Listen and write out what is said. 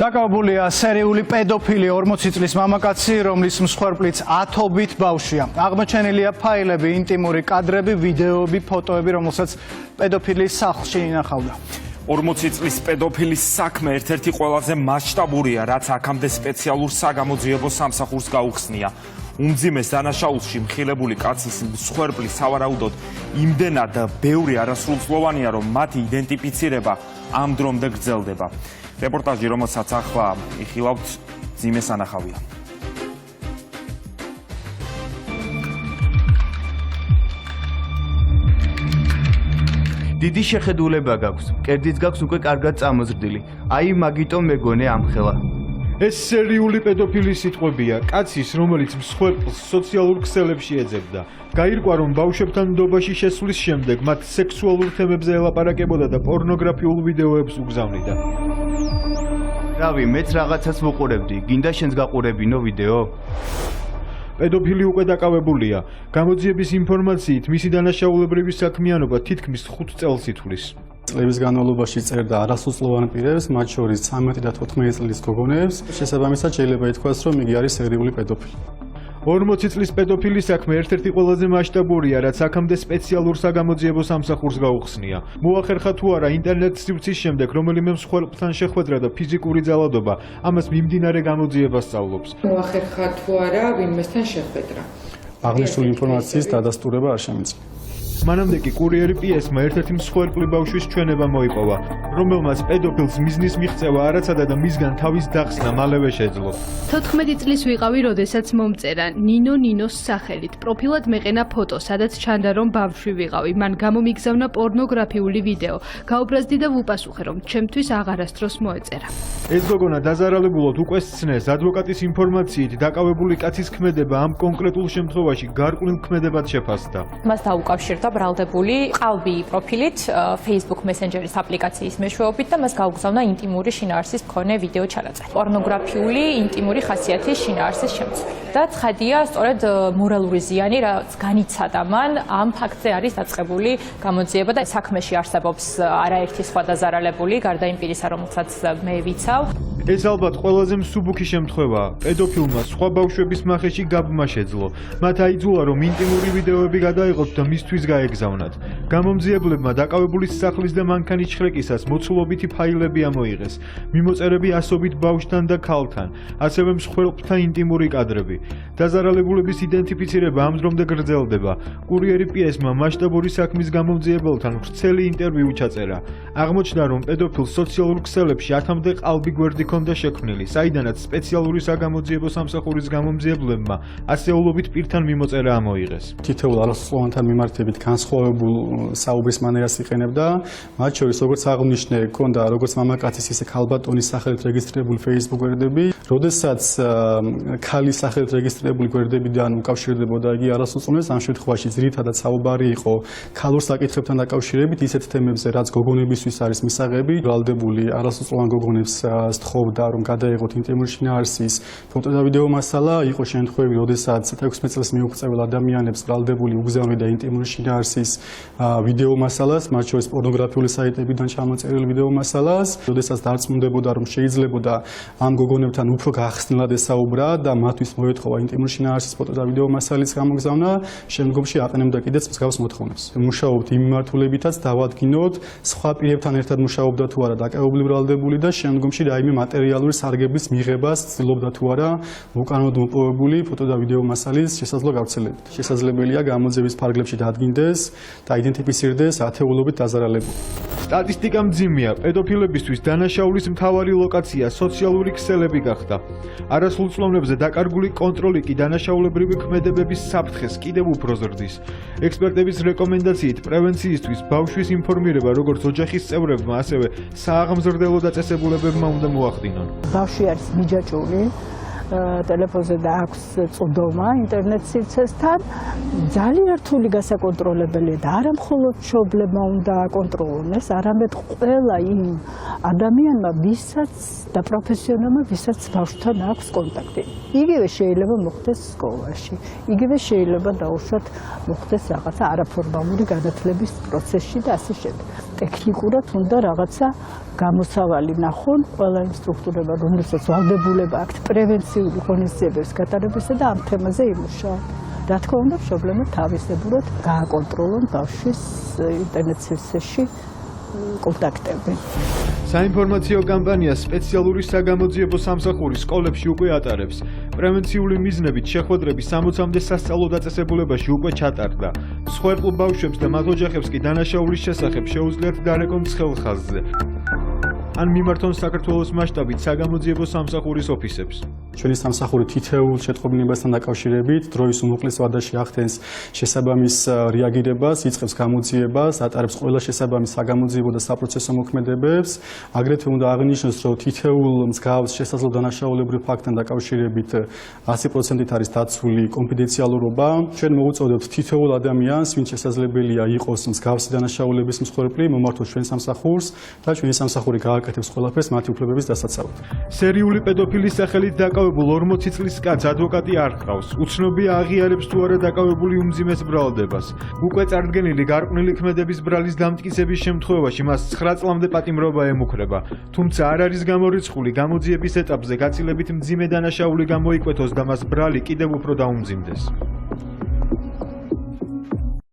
დაკავებულია სერიული პედოფილი 40 წლის მამაკაცი, რომლის მსხვერპლიც ათობით ბავშვია. აღმოჩენილია ფაილები, ინტიმური კადრები, ვიდეოები, ფოტოები, რომელსაც პედოფილის სახლში ინახავდა. 40 წლის პედოფილის საქმე ერთ-ერთი ყველაზე მასშტაბურია, რაც აქამდე სპეციალურ საგამოძიებო სამსახურს გაუხსნია. უმძიმეს დანაშაულში მხილებული კაცის მსხვერპლი სავარაუდოდ იმდენად ბევრი არასრულწლოვანია, რომ მათი იდენტიფიცირება ამ დრომდე გრძელდება. რეპორტაჟი, რომელსაც ახლა იხილავთ, ძიმეს ანახავია. დიდი შეხედულება გაქვს, კერძიც გაქვს უკვე კარგად წამოზრდილი. აი მაგიტომ მეგონე ამხელა. ეს სერიული პედოფილის სიტყვებია, კაცის, რომელიც მსხვერპლს სოციალურ ქსელებში ეძებდა. გაირკვა, რომ ბავშვებთან ნდობაში შესვლის შემდეგ მათ სექსუალურ თემებზე ელაპარაკებოდა და პორნოგრაფიულ ვიდეოებს უგზავნიდა. რავი, მეც რაღაცას ვუყურებდი, გინდა შენს გაყურებინო ვიდეო? პედოფილი უკვე დაკავებულია. გამოძიების ინფორმაციით, მისი დანაშაულებრივი საქმიანობა თითქმის 5 წელს ითვლის. წლების განმავლობაში წერდა არასრულწლოვან პირებს, მათ შორის 13 და 14 წლის გოგონებს. შესაბამისად, შეიძლება ითქვას, რომ იგი არის სერიული პედოფილი. 40 წლის პედოფილის საქმე ერთ-ერთი ყველაზე მასშტაბურია, რაც აქამდე სპეციალურ საგამოძიებო სამსახურს გაუხსნია. მოახერხა თუ არა ინტერნეტ სივრცის შემდეგ, რომელიმე მსხვერპლთან შეხვედრა და ფიზიკური ძალადობა, ამას მიმდინარე გამოძიება სწავლობს. მოახერხა თუ არა ვინმესთან შეხვედრა. აღნიშნული ინფორმაციის დადასტურება არ შემიძლია. მანამდე კი კურიერი პიესმა ერთ-ერთი მსხვერპლი ბავშვის ჩვენება მოიპოვა, რომელმაც პედოფილს მიზნის მიღწევა არაცადა და მისგან თავის დახსნა მალევე შეძლო. 14 წლის ვიყავი, როდესაც მომწერა ნინოს სახელით. პროფილად მეყენა ფოტო, სადაც ჩანდა, რომ ბავშვი ვიყავი. მან გამომიგზავნა პორნოგრაფიული ვიდეო. გაუბრაზდი და ვუპასუხე, რომ ჩემთვის აღარასდროს მოეწერა. ეს გოგონა დაზარალებულად უკვე სცნეს, ადვოკატის ინფორმაციით დაკავებული კაცის ქმედება ამ კონკრეტულ შემთხვევაში გარკვეულ ქმედებად შეფასდა. მას დაუკავშირდა ბრალდებული ყალბი პროფილით Facebook Messenger-ის აპლიკაციის მეშვეობით და მას გაუგზავნა ინტიმური შინაარსის მქონე ვიდეო ჩანაწერი. პორნოგრაფიული ინტიმური ხასიათის შინაარსის შემცველი. და ცხადია, სწორედ მორალური ზიანი, რაც განიცადა მან, ამ ფაქტზე არის დაწყებული გამოძიება და საქმეში არსებობს არაერთი სხვა დაზარალებული, გარდა იმ პირისა, რომელსაც მე ვიცავ. ეს ალბათ ყველაზე მსუბუქი შემთხვევაა. პედოფილმა სხვა ბავშვების მახეში გაბმა შეძლო. მათ აიძულა, რომ ინტიმური ვიდეოები გადაიღოთ და მისთვის გაეგზავნათ. გამომძიებლებმა დაკავებულის სახლის და მანქანის შხრეკისას მოცულობითი ფაილები ამოიღეს. მიმოწერები ასობით ბავშვთან და ქალთან, ასევე მსხვერპლთა ინტიმური კადრები. დაზარალებულების იდენტიფიცირება ამ დრომდე გრძელდება. კურიერი პიესმა მასშტაბური საქმის გამომძიებელთან ვრცელი ინტერვიუ ჩაწერა. აღმოჩნდა, რომ პედოფილს სოციალურ ქსელებში 10-მდე ყალბი გვერდი ჰქონდა შექმნილი, საიდანაც სპეციალური საგამოძიებო სამსახურის გამომძიებლებმა ასეულობით პირთან მიმოწერა ამოიღეს. თითოეულ არასრულწლოვანთან მიმართებით განსხვავებულ საუბრის მანერას იყენებდა, მათ შორის როგორც აღნიშნე, ჰქონდა როგორც მამაკაცის, ისე ქალბატონის სახელით რეგისტრირებული Facebook გვერდები, როდესაც ქალის სახელით რეგისტრირებული გვერდებიდან უკავშირდებოდა იგი არასრულწლოვანს, ამ შემთხვევაში ძირითადად საუბარი იყო ქალურ საკითხებთან დაკავშირებით ისეთ თემებზე, რაც გოგონებისთვის არის მისაღები, ბრალდებული არასრულწლოვან გოგონებს სთხოვდა, რომ გადაიღოთ ინტიმური შინაარსის ფოტო და ვიდეო მასალა. იყო შემთხვევები, როდესაც 16 წელს მიუღწეულ ადამიანებს ბრალდებული უგზავნიდა ინტიმური შინაარსის ვიდეო მასალას, მათ შორის პორნოგრაფიული საიტებიდან ჩამოწერილ ვიდეო მასალას, როდესაც დარწმუნდებოდა, რომ შეიძლებოდა ამ გოგონებთან უფრო გახსნილად ესაუბრა და მათთვის მოეთხოვა ინტიმური შინაარსის ფოტო და ვიდეო მასალის გამოგზავნა, შემდგომში აყენებდა კიდეც მსგავს მოთხოვნებს. მუშაობთ იმ მიმართულებითაც დავადგინოთ, სხვა პირებთან ერთად მუშაობდა თუ არა დაკავებული ბრალდებული და შემდგომში რაიმე მატერიალური სარგებლის მიღებას ცდილობდა თუ არა უკანონოდ მოპოვებული ფოტო და ვიდეო მასალის შესაძლო გავრცელებით. შესაძლებელია გამოძიების ფარგლებში დადგინდეს და იდენტიფიცირდეს ათეულობით დაზარალებული. სტატისტიკა მძიმეა. პედოფილებისთვის დანაშაულის მთავარი ლოკაცია სოციალური ქსელები გახდა. არასრულწლოვნებზე დაკარგული კონტროლი კი დანაშაულებრივი ქმედებების საფრთხეს კიდევ უფრო ზრდის. ექსპერტების რეკომენდაციით პრევენციისთვის ბავშვის ინფორმირება როგორც ოჯახის წევრებმა, ასევე სააღმზრდელო დაწესებულებებმა უნდა მოახდინონ. ბავშვი არის მიჯაჭვული, ტელეფონზე და აქვს წვდომა ინტერნეტ სივრცესთან, ძალიან რთული გასაკონტროლებელია და არა მხოლოდ მშობლებმა უნდა აკონტროლონ, არამედ ყველა იმ ადამიანმა, ვისაც და პროფესიონალმა, ვისაც ბავშვთან აქვს კონტაქტი. იგივე შეიძლება მოხდეს სკოლაში, იგივე შეიძლება დაუშვათ მოხდეს რაღაცა არაფორმალური განათლების პროცესში და ასე შემდეგ. ტექნიკურად უნდა რაღაცა გამოსავალი ნახონ ყველა იმ სტრუქტურებმა, რომელსაც ვალდებულება აქვთ პრევენციული ღონისძიებების გატარებისა და ამ თემაზე იმუშაოთ. რა თქმა უნდა, მშობლებმა თავისებურად გააკონტროლონ ბავშვის ინტერნეტ სივრცეში კონტაქტები. საინფორმაციო კამპანია სპეციალური საგამოძიებო სამსახური სკოლებში უკვე ატარებს. პრევენციული მიზნებით შეხვედრები 60-მდე სასწავლო დაწესებულებაში უკვე ჩატარდა. მსხვერპლ ბავშვებს და მათ ოჯახებს კი დანაშაულის შესახებ შეუძლიათ დარეკონ ცხელ ხაზზე. ან მიმართონ საქართველოს მასშტაბით საგამოძიებო სამსახურის ოფისებს. ჩვენი სამსახური თითოეულ შეტყობინებასთან დაკავშირებით დროის უმოკლეს ვადაში ახდენს შესაბამის რეაგირებას, იწყებს გამოძიებას, ატარებს ყველა შესაბამის საგამოძიებო და საპროცესო მოქმედებებს. აგრეთვე უნდა აღნიშნოს, რომ თითოეულ მსგავს შესაძლო დანაშაულებრივ ფაქტთან დაკავშირებით 100%-ით არის დაცული კონფიდენციალურობა. ჩვენ მოუწოდებთ თითოეულ ადამიანს, ვინც შესაძლებელია იყოს მსგავსი დანაშაულების მსხვერპლი, მომართოს ჩვენ სამსახურს და ჩვენი სამსახური გააკეთებს ყველაფერს მათი უფლებების დასაცავად. სერიული პედოფილის სახელით დაკავებულ 40 წლის კაცს ადვოკატი არ ჰყავს. უცნობია აღიარებს თუ არა დაკავებული უმძიმეს ბრალდებას. უკვე წარდგენილი გარყვნილი ქმედების ბრალის დამტკიცების შემთხვევაში მას 9 წლამდე პატიმრობა ემუქრება. თუმცა არ არის გამორიცხული გამოძიების ეტაპზე გაცილებით მძიმე დანაშაული გამოიკვეთოს და მას ბრალი კიდევ უფრო დაუმძიმდეს.